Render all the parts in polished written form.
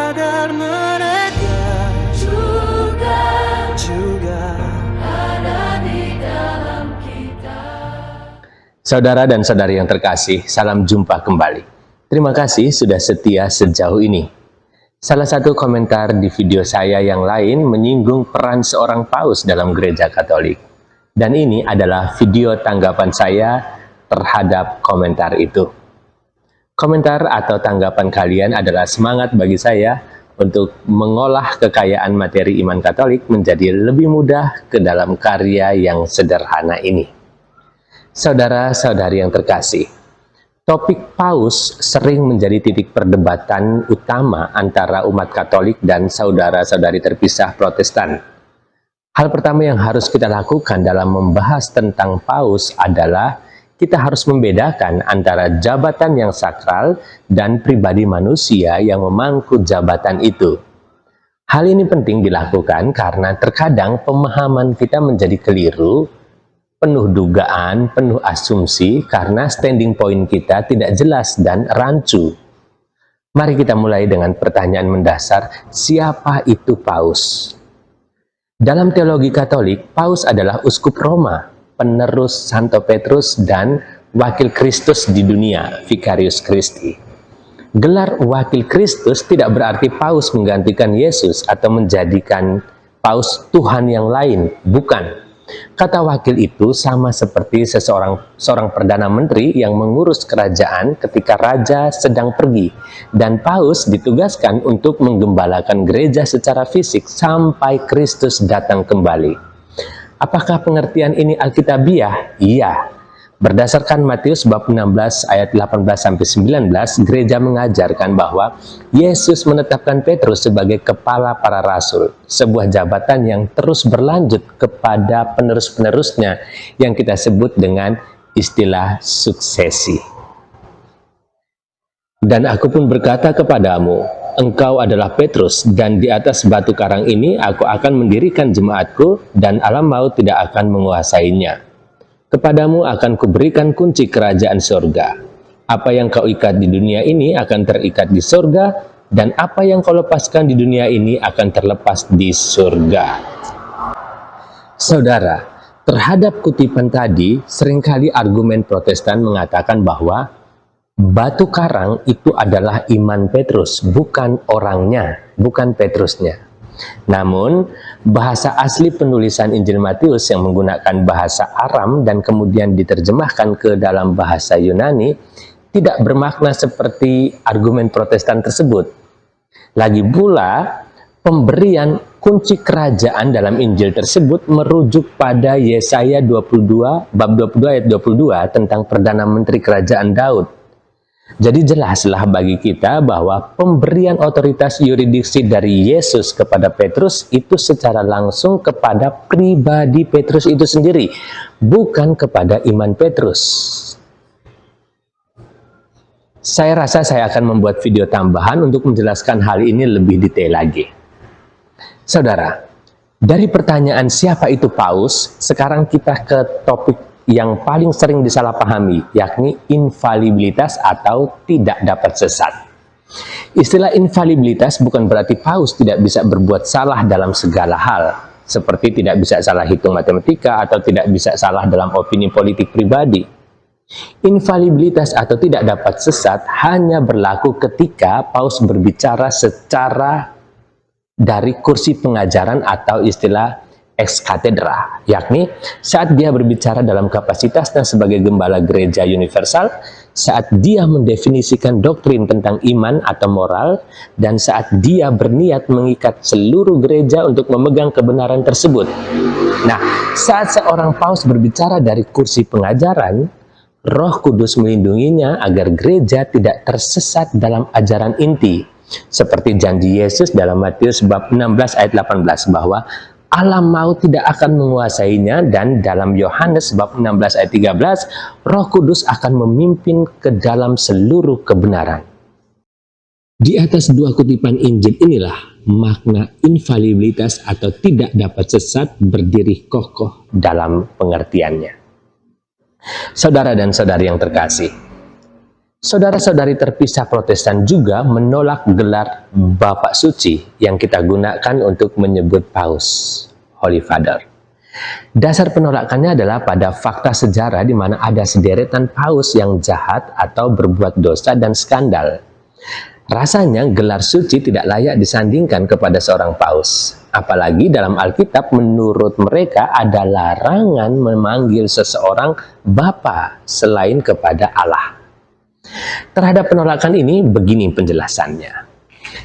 agar mereka juga ada di dalam kita. Saudara dan saudari yang terkasih, salam jumpa kembali. Terima kasih sudah setia sejauh ini. Salah satu komentar di video saya yang lain menyinggung peran seorang paus dalam gereja Katolik. Dan ini adalah video tanggapan saya terhadap komentar itu. Komentar atau tanggapan kalian adalah semangat bagi saya untuk mengolah kekayaan materi iman Katolik menjadi lebih mudah ke dalam karya yang sederhana ini. Saudara-saudari yang terkasih, topik paus sering menjadi titik perdebatan utama antara umat Katolik dan saudara-saudari terpisah Protestan. Hal pertama yang harus kita lakukan dalam membahas tentang paus adalah kita harus membedakan antara jabatan yang sakral dan pribadi manusia yang memangku jabatan itu. Hal ini penting dilakukan karena terkadang pemahaman kita menjadi keliru, penuh dugaan, penuh asumsi karena standing point kita tidak jelas dan rancu. Mari kita mulai dengan pertanyaan mendasar, siapa itu paus? Dalam teologi Katolik, paus adalah uskup Roma, penerus Santo Petrus dan wakil Kristus di dunia, Vicarius Christi. Gelar wakil Kristus tidak berarti paus menggantikan Yesus atau menjadikan paus Tuhan yang lain, bukan. Kata wakil itu sama seperti seorang perdana menteri yang mengurus kerajaan ketika raja sedang pergi, dan paus ditugaskan untuk menggembalakan gereja secara fisik sampai Kristus datang kembali. Apakah pengertian ini alkitabiah? Iya. Berdasarkan Matius bab 16 ayat 18-19, gereja mengajarkan bahwa Yesus menetapkan Petrus sebagai kepala para rasul, sebuah jabatan yang terus berlanjut kepada penerus-penerusnya yang kita sebut dengan istilah suksesi. Dan aku pun berkata kepadamu, engkau adalah Petrus, dan di atas batu karang ini aku akan mendirikan jemaatku, dan alam maut tidak akan menguasainya. Kepadamu akan kuberikan kunci kerajaan surga. Apa yang kau ikat di dunia ini akan terikat di surga, dan apa yang kau lepaskan di dunia ini akan terlepas di surga. Saudara, terhadap kutipan tadi, seringkali argumen Protestan mengatakan bahwa batu karang itu adalah iman Petrus, bukan orangnya, bukan Petrusnya. Namun, bahasa asli penulisan Injil Matius yang menggunakan bahasa Aram dan kemudian diterjemahkan ke dalam bahasa Yunani tidak bermakna seperti argumen Protestan tersebut. Lagi pula, pemberian kunci kerajaan dalam Injil tersebut merujuk pada Yesaya 22, bab 22 ayat 22 tentang Perdana Menteri Kerajaan Daud. Jadi jelaslah bagi kita bahwa pemberian otoritas yuridiksi dari Yesus kepada Petrus itu secara langsung kepada pribadi Petrus itu sendiri, bukan kepada iman Petrus. Saya rasa saya akan membuat video tambahan untuk menjelaskan hal ini lebih detail lagi. Saudara, dari pertanyaan siapa itu paus, sekarang kita ke topik yang paling sering disalahpahami, yakni infalibilitas atau tidak dapat sesat. Istilah infalibilitas bukan berarti paus tidak bisa berbuat salah dalam segala hal, seperti tidak bisa salah hitung matematika atau tidak bisa salah dalam opini politik pribadi. Infalibilitas atau tidak dapat sesat hanya berlaku ketika paus berbicara secara dari kursi pengajaran atau istilah ex cathedra, yakni saat dia berbicara dalam kapasitasnya sebagai gembala gereja universal, saat dia mendefinisikan doktrin tentang iman atau moral, dan saat dia berniat mengikat seluruh gereja untuk memegang kebenaran tersebut. Nah, saat seorang paus berbicara dari kursi pengajaran, Roh Kudus melindunginya agar gereja tidak tersesat dalam ajaran inti, seperti janji Yesus dalam Matius bab 16 ayat 18 bahwa alam maut tidak akan menguasainya, dan dalam Yohanes bab 16 ayat 13, Roh Kudus akan memimpin ke dalam seluruh kebenaran. Di atas dua kutipan Injil inilah makna infalibilitas atau tidak dapat sesat berdiri kokoh dalam pengertiannya. Saudara dan saudari yang terkasih, Saudara-saudari terpisah Protestan juga menolak gelar Bapak Suci yang kita gunakan untuk menyebut Paus, Holy Father. Dasar penolakannya adalah pada fakta sejarah di mana ada sederetan paus yang jahat atau berbuat dosa dan skandal. Rasanya gelar suci tidak layak disandingkan kepada seorang paus. Apalagi dalam Alkitab menurut mereka ada larangan memanggil seseorang Bapa selain kepada Allah. Terhadap penolakan ini begini penjelasannya.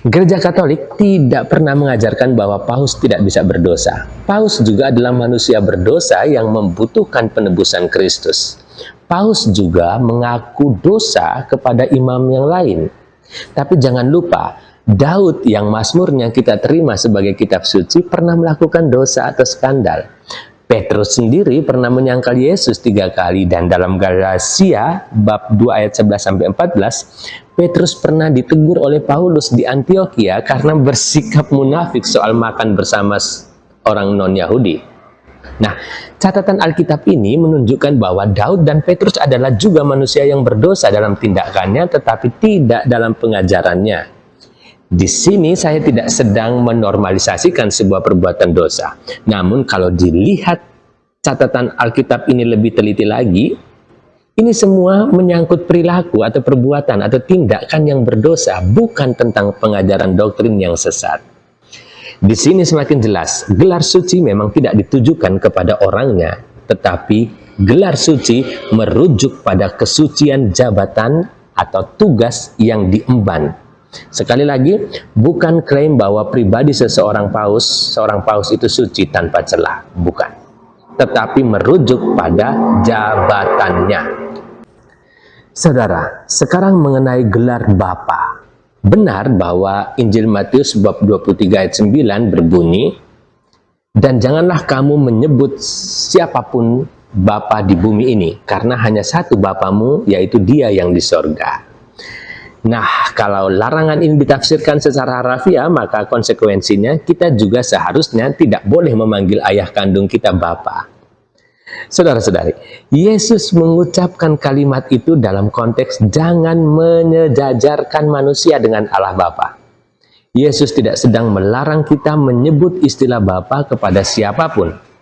Gereja Katolik tidak pernah mengajarkan bahwa paus tidak bisa berdosa. Paus juga adalah manusia berdosa yang membutuhkan penebusan Kristus. Paus juga mengaku dosa kepada imam yang lain. Tapi jangan lupa, Daud yang mazmurnya kita terima sebagai kitab suci pernah melakukan dosa atau skandal. Petrus sendiri pernah menyangkal Yesus 3 kali, dan dalam Galatia bab 2 ayat 11-14, Petrus pernah ditegur oleh Paulus di Antiokhia karena bersikap munafik soal makan bersama orang non-Yahudi. Nah, catatan Alkitab ini menunjukkan bahwa Daud dan Petrus adalah juga manusia yang berdosa dalam tindakannya tetapi tidak dalam pengajarannya. Di sini saya tidak sedang menormalisasikan sebuah perbuatan dosa. Namun kalau dilihat catatan Alkitab ini lebih teliti lagi, ini semua menyangkut perilaku atau perbuatan atau tindakan yang berdosa, bukan tentang pengajaran doktrin yang sesat. Di sini semakin jelas, gelar suci memang tidak ditujukan kepada orangnya, tetapi gelar suci merujuk pada kesucian jabatan atau tugas yang diemban. Sekali lagi, bukan klaim bahwa pribadi seorang paus itu suci tanpa celah, bukan. Tetapi merujuk pada jabatannya. Saudara, sekarang mengenai gelar Bapa. Benar bahwa Injil Matius bab 23 ayat 9 berbunyi, "Dan janganlah kamu menyebut siapapun Bapa di bumi ini, karena hanya satu Bapamu, yaitu Dia yang di sorga." Nah, kalau larangan ini ditafsirkan secara harafiah, maka konsekuensinya kita juga seharusnya tidak boleh memanggil ayah kandung kita Bapa. Saudara-saudari, Yesus mengucapkan kalimat itu dalam konteks jangan menyejajarkan manusia dengan Allah Bapa. Yesus tidak sedang melarang kita menyebut istilah Bapa kepada siapapun.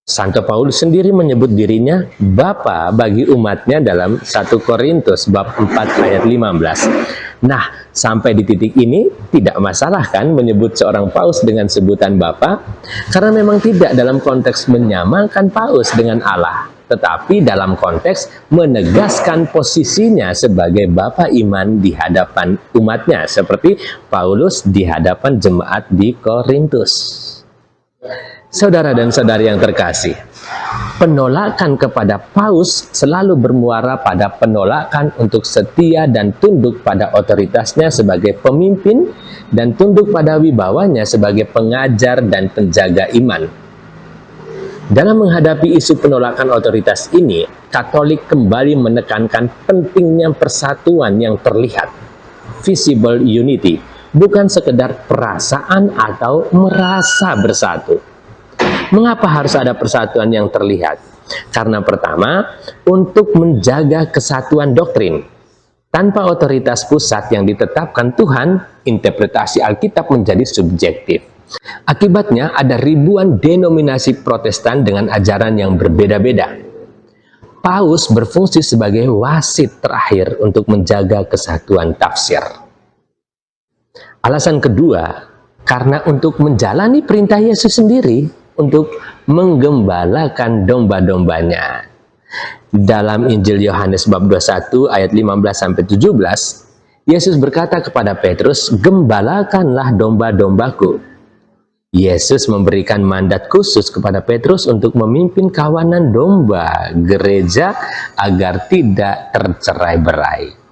Santo Paulus sendiri menyebut dirinya Bapa bagi umatnya dalam 1 Korintus bab 4 ayat 15. Nah, sampai di titik ini tidak masalah kan menyebut seorang paus dengan sebutan Bapa, karena memang tidak dalam konteks menyamakan paus dengan Allah, tetapi dalam konteks menegaskan posisinya sebagai Bapa iman di hadapan umatnya, seperti Paulus di hadapan jemaat di Korintus. Saudara dan saudari yang terkasih, penolakan kepada paus selalu bermuara pada penolakan untuk setia dan tunduk pada otoritasnya sebagai pemimpin dan tunduk pada wibawanya sebagai pengajar dan penjaga iman. Dalam menghadapi isu penolakan otoritas ini, Katolik kembali menekankan pentingnya persatuan yang terlihat, visible unity, bukan sekedar perasaan atau merasa bersatu. Mengapa harus ada persatuan yang terlihat? Karena pertama, untuk menjaga kesatuan doktrin. Tanpa otoritas pusat yang ditetapkan Tuhan, interpretasi Alkitab menjadi subjektif. Akibatnya ada ribuan denominasi Protestan dengan ajaran yang berbeda-beda. Paus berfungsi sebagai wasit terakhir untuk menjaga kesatuan tafsir. Alasan kedua, karena untuk menjalani perintah Yesus sendiri, untuk menggembalakan domba-dombanya. Dalam Injil Yohanes bab 21 ayat 15-17, Yesus berkata kepada Petrus, "Gembalakanlah domba-dombaku." Yesus memberikan mandat khusus kepada Petrus untuk memimpin kawanan domba gereja agar tidak tercerai-berai.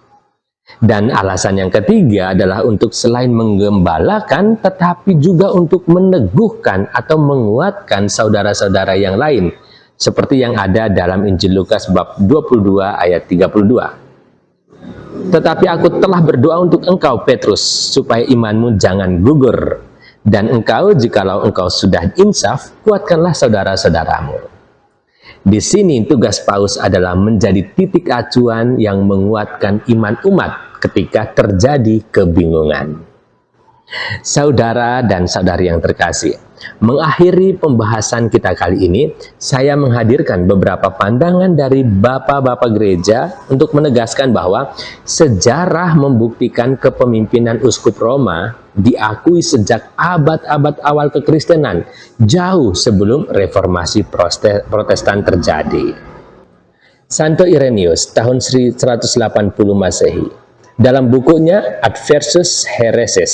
Dan alasan yang ketiga adalah untuk selain menggembalakan, tetapi juga untuk meneguhkan atau menguatkan saudara-saudara yang lain, seperti yang ada dalam Injil Lukas bab 22 ayat 32. "Tetapi aku telah berdoa untuk engkau, Petrus, supaya imanmu jangan gugur. Dan engkau, jikalau engkau sudah insaf, kuatkanlah saudara-saudaramu." Di sini tugas Paus adalah menjadi titik acuan yang menguatkan iman umat ketika terjadi kebingungan. Saudara dan saudari yang terkasih, mengakhiri pembahasan kita kali ini, saya menghadirkan beberapa pandangan dari bapak-bapak gereja untuk menegaskan bahwa sejarah membuktikan kepemimpinan uskup Roma diakui sejak abad-abad awal kekristenan, jauh sebelum reformasi Protestan terjadi. Santo Irenaeus tahun 180 Masehi, dalam bukunya Adversus Hereses,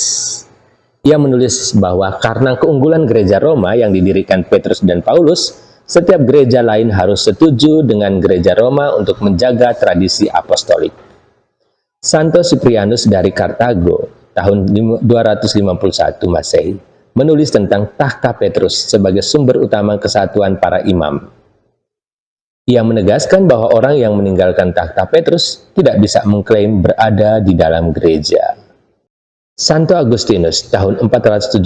ia menulis bahwa karena keunggulan gereja Roma yang didirikan Petrus dan Paulus, setiap gereja lain harus setuju dengan gereja Roma untuk menjaga tradisi apostolik. Santo Cyprianus dari Kartago tahun 251 Masehi menulis tentang takhta Petrus sebagai sumber utama kesatuan para imam. Ia menegaskan bahwa orang yang meninggalkan takhta Petrus tidak bisa mengklaim berada di dalam gereja. Santo Agustinus tahun 417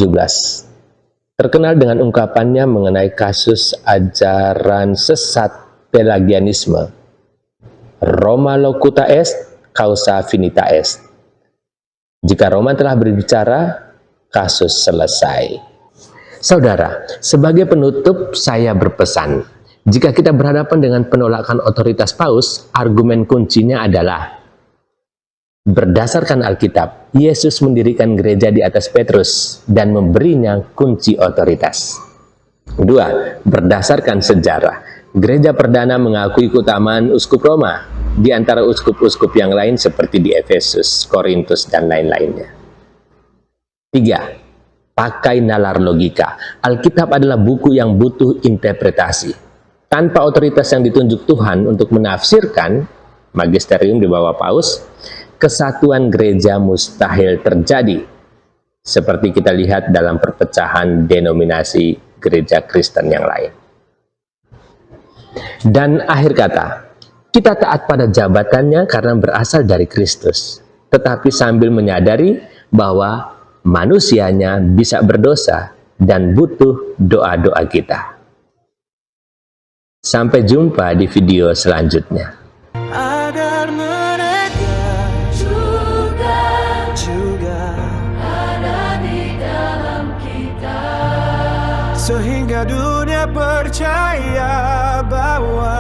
terkenal dengan ungkapannya mengenai kasus ajaran sesat Pelagianisme. Roma locuta est, causa finita est. Jika Roma telah berbicara, kasus selesai. Saudara, sebagai penutup saya berpesan, jika kita berhadapan dengan penolakan otoritas Paus, argumen kuncinya adalah berdasarkan Alkitab, Yesus mendirikan gereja di atas Petrus dan memberinya kunci otoritas. Kedua, berdasarkan sejarah, gereja perdana mengakui keutamaan uskup Roma di antara uskup-uskup yang lain seperti di Efesus, Korintus, dan lain-lainnya. Tiga, pakai nalar logika. Alkitab adalah buku yang butuh interpretasi. Tanpa otoritas yang ditunjuk Tuhan untuk menafsirkan, magisterium di bawah Paus, kesatuan gereja mustahil terjadi, seperti kita lihat dalam perpecahan denominasi gereja Kristen yang lain. Dan akhir kata, kita taat pada jabatannya karena berasal dari Kristus, tetapi sambil menyadari bahwa manusianya bisa berdosa dan butuh doa-doa kita. Sampai jumpa di video selanjutnya. Agar mereka juga ada di dalam kita, sehingga dunia percaya bahwa